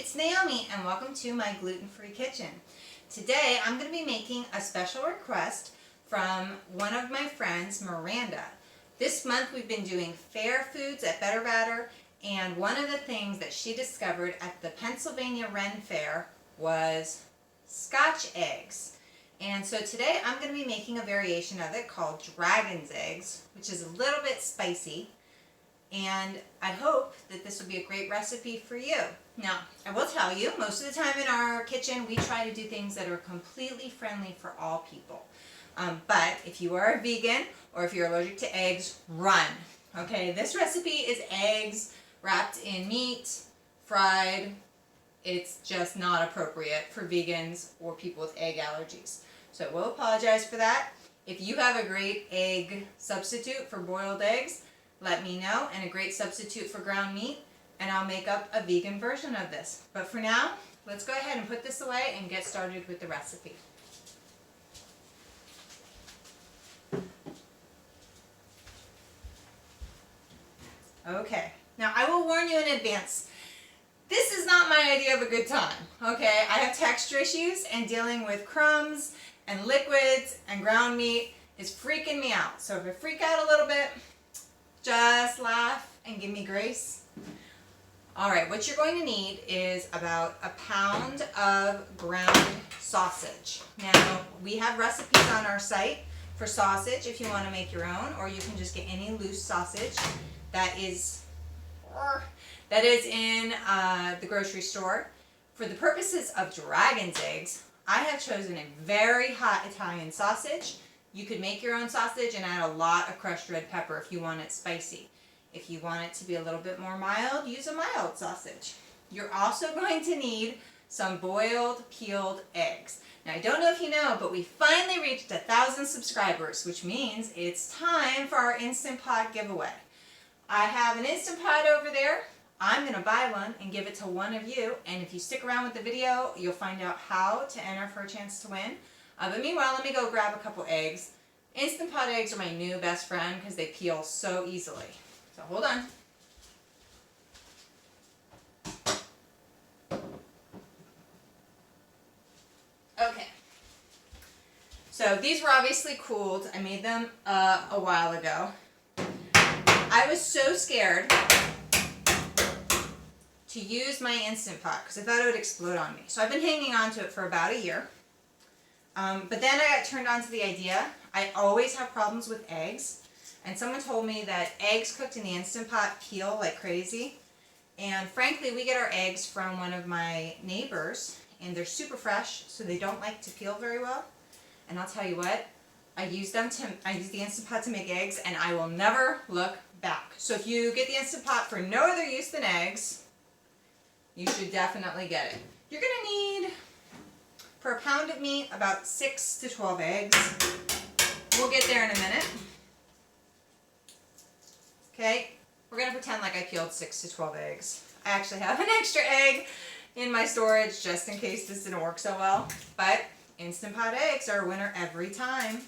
it's Naomi and welcome to my gluten-free kitchen. Today I'm going to be making a special request from one of my friends, Miranda. This month we've been doing fair foods at Better Batter, and one of the things that she discovered at the Pennsylvania Ren Faire was Scotch eggs. And so today I'm going to be making a variation of it called dragon's eggs, which is a little bit spicy. And I hope that this will be a great recipe for you. Now, I will tell you, most of the time in our kitchen, we try to do things that are completely friendly for all people. But if you are a vegan or if you're allergic to eggs, run. Okay, this recipe is eggs wrapped in meat, fried. It's just not appropriate for vegans or people with egg allergies. So I will apologize for that. If you have a great egg substitute for boiled eggs, let me know, and a great substitute for ground meat, and I'll make up a vegan version of this. But for now, let's go ahead and put this away and get started with the recipe. Okay, now I will warn you in advance, this is not my idea of a good time, okay? I have texture issues, and dealing with crumbs and liquids and ground meat is freaking me out. So if I freak out a little bit, just laugh and give me grace. Alright, what you're going to need is about a pound of ground sausage. Now, we have recipes on our site for sausage if you want to make your own, or you can just get any loose sausage that is in the grocery store. For the purposes of dragon's eggs, I have chosen a very hot Italian sausage. You could make your own sausage and add a lot of crushed red pepper if you want it spicy. If you want it to be a little bit more mild, use a mild sausage. You're also going to need some boiled, peeled eggs. Now, I don't know if you know, but we finally reached 1,000 subscribers, which means it's time for our Instant Pot giveaway. I have an Instant Pot over there. I'm going to buy one and give it to one of you, and if you stick around with the video, you'll find out how to enter for a chance to win. But meanwhile, let me go grab a couple eggs. Instant Pot eggs are my new best friend because they peel so easily. So hold on. Okay. So these were obviously cooled. I made them a while ago. I was so scared to use my Instant Pot because I thought it would explode on me. So I've been hanging on to it for about a year. But then I got turned on to the idea. I always have problems with eggs, and someone told me that eggs cooked in the Instant Pot peel like crazy. And frankly, we get our eggs from one of my neighbors, and they're super fresh, so they don't like to peel very well. And I'll tell you what, I use the Instant Pot to make eggs, and I will never look back. So if you get the Instant Pot for no other use than eggs, you should definitely get it. You're going to need, for a pound of meat, about 6 to 12 eggs. We'll get there in a minute. Okay, we're going to pretend like I peeled 6 to 12 eggs. I actually have an extra egg in my storage just in case this didn't work so well. But Instant Pot eggs are a winner every time.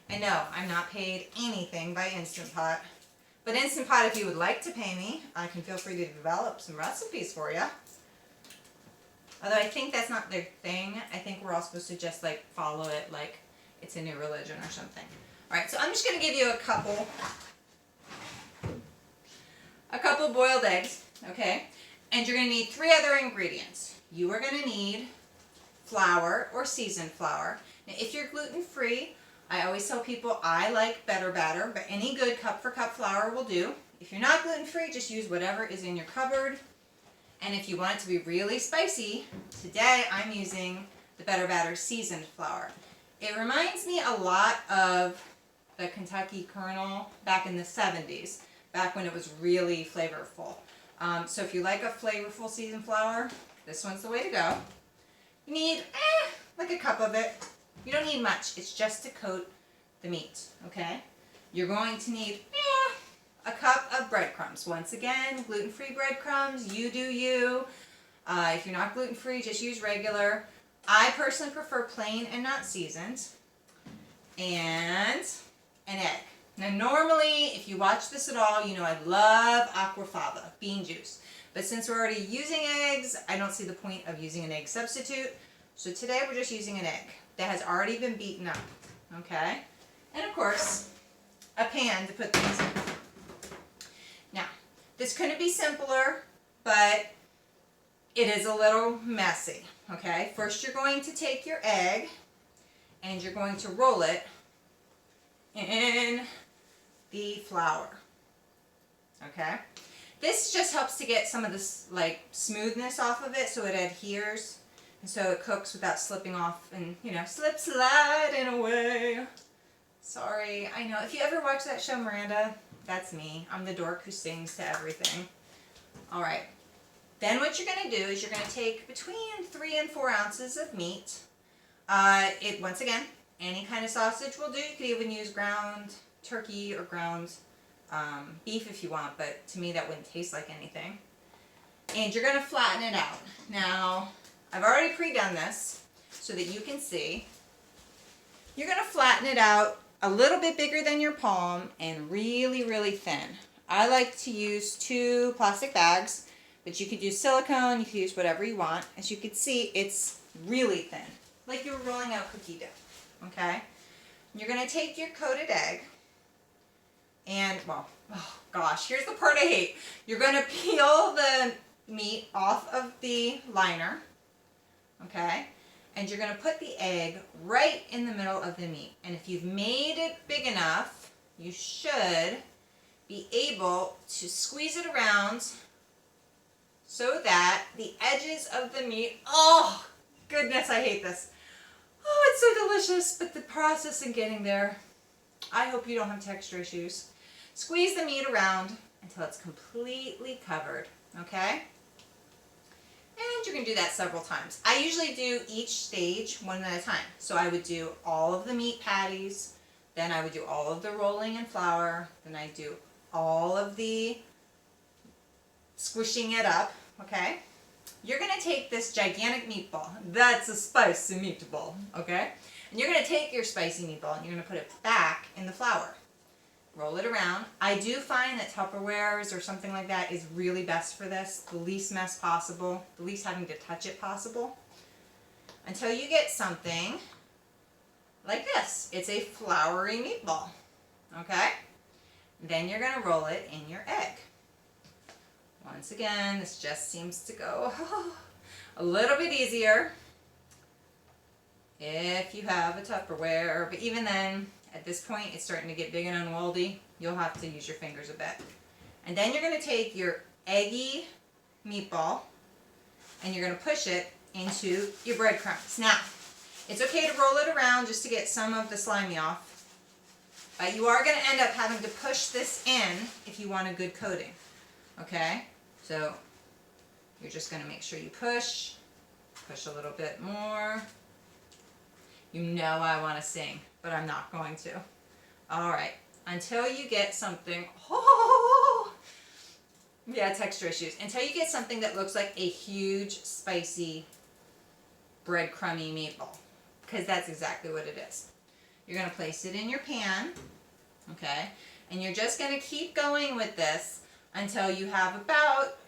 And no, I'm not paid anything by Instant Pot. But Instant Pot, if you would like to pay me, I can feel free to develop some recipes for you. Although I think that's not their thing. I think we're all supposed to just like follow it like it's a new religion or something. Alright, so I'm just going to give you a couple boiled eggs, okay? And you're going to need 3 other ingredients. You are going to need flour or seasoned flour. Now, if you're gluten-free, I always tell people I like Better Batter, but any good cup-for-cup flour will do. If you're not gluten-free, just use whatever is in your cupboard. And if you want it to be really spicy, today I'm using the Better Batter seasoned flour. It reminds me a lot of the Kentucky Kernel back in the 70s, back when it was really flavorful. So if you like a flavorful seasoned flour, this one's the way to go. You need like a cup of it. You don't need much. It's just to coat the meat, okay? You're going to need a cup of breadcrumbs. Once again, gluten-free breadcrumbs. You do you. If you're not gluten-free, just use regular. I personally prefer plain and not seasoned. And an egg. Now normally, if you watch this at all, you know I love aquafaba, bean juice. But since we're already using eggs, I don't see the point of using an egg substitute. So today we're just using an egg that has already been beaten up, okay? And of course, a pan to put things in. Now, this couldn't be simpler, but it is a little messy, okay? First you're going to take your egg and you're going to roll it in the flour, okay? This just helps to get some of this like smoothness off of it so it adheres and so it cooks without slipping off and, you know, sliding away. Sorry, I know. If you ever watch that show Miranda, that's me. I'm the dork who sings to everything. All right. Then what you're going to do is you're going to take between 3 and 4 ounces of meat. Once again, any kind of sausage will do. You could even use ground turkey or ground beef if you want, but to me that wouldn't taste like anything. And you're going to flatten it out. Now, I've already pre-done this so that you can see. You're going to flatten it out a little bit bigger than your palm and really, really thin. I like to use 2 plastic bags, but you could use silicone, you could use whatever you want. As you can see, it's really thin, like you're rolling out cookie dough, okay? You're going to take your coated egg and, well, oh gosh, here's the part I hate. You're going to peel the meat off of the liner, okay? And you're going to put the egg right in the middle of the meat. And if you've made it big enough, you should be able to squeeze it around so that the edges of the meat, oh goodness, I hate this. Oh, it's so delicious, but the process in getting there, I hope you don't have texture issues. Squeeze the meat around until it's completely covered, okay? And you're going to do that several times. I usually do each stage one at a time. So I would do all of the meat patties, then I would do all of the rolling in flour, then I do all of the squishing it up, okay? You're going to take this gigantic meatball. That's a spicy meatball, okay? And you're going to take your spicy meatball and you're going to put it back in the flour. Roll it around. I do find that Tupperwares or something like that is really best for this. The least mess possible. The least having to touch it possible. Until you get something like this. It's a floury meatball. Okay? Then you're going to roll it in your egg. Once again, this just seems to go a little bit easier if you have a Tupperware. But even then, at this point, it's starting to get big and unwieldy. You'll have to use your fingers a bit. And then you're going to take your eggy meatball and you're going to push it into your breadcrumbs. Now, it's okay to roll it around just to get some of the slimy off. But you are going to end up having to push this in if you want a good coating. Okay? So, you're just going to make sure you push a little bit more. You know I want to sing, but I'm not going to. All right, until you get something, yeah, texture issues. Until you get something that looks like a huge, spicy, breadcrumby meatball, because that's exactly what it is. You're going to place it in your pan, okay, and you're just going to keep going with this until you have about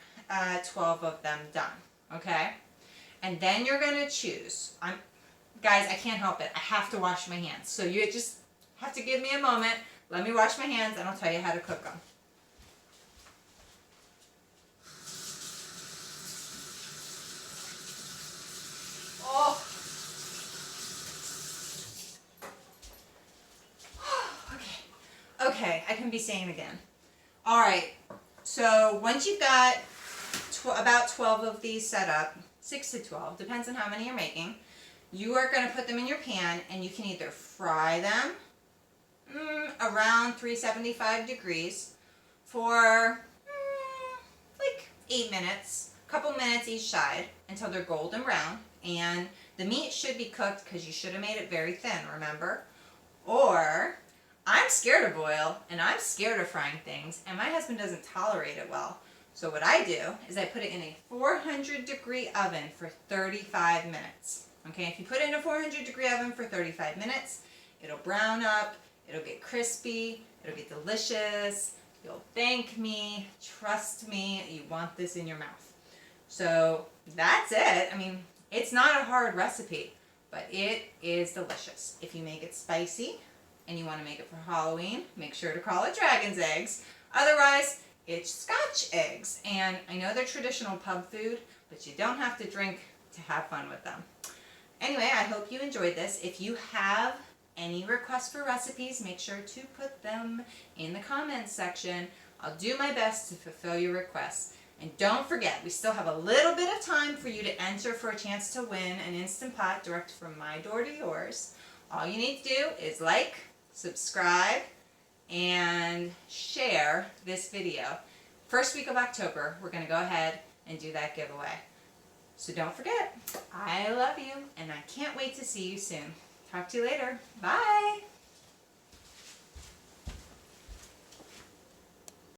12 of them done, okay? And then you're going to choose. Guys, I can't help it. I have to wash my hands. So you just have to give me a moment. Let me wash my hands and I'll tell you how to cook them. Oh. Okay, I can be sane again. All right, so once you've got about 12 of these set up, 6 to 12, depends on how many you're making, you are going to put them in your pan and you can either fry them around 375 degrees for like 8 minutes, a couple minutes each side until they're golden brown. And the meat should be cooked because you should have made it very thin, remember? Or I'm scared of oil and I'm scared of frying things and my husband doesn't tolerate it well. So what I do is I put it in a 400-degree oven for 35 minutes. Okay, if you put it in a 400-degree oven for 35 minutes, it'll brown up, it'll get crispy, it'll get delicious, You'll thank me. Trust me, you want this in your mouth. So that's it. I mean, it's not a hard recipe, but it is delicious. If you make it spicy and you want to make it for Halloween, make sure to call it dragon's eggs. Otherwise, it's Scotch eggs. And I know they're traditional pub food, but you don't have to drink to have fun with them. Anyway, I hope you enjoyed this. If you have any requests for recipes, make sure to put them in the comments section. I'll do my best to fulfill your requests. And don't forget, we still have a little bit of time for you to enter for a chance to win an Instant Pot direct from my door to yours. All you need to do is like, subscribe, and share this video. First week of October, we're going to go ahead and do that giveaway. So don't forget, I love you, and I can't wait to see you soon. Talk to you later. Bye!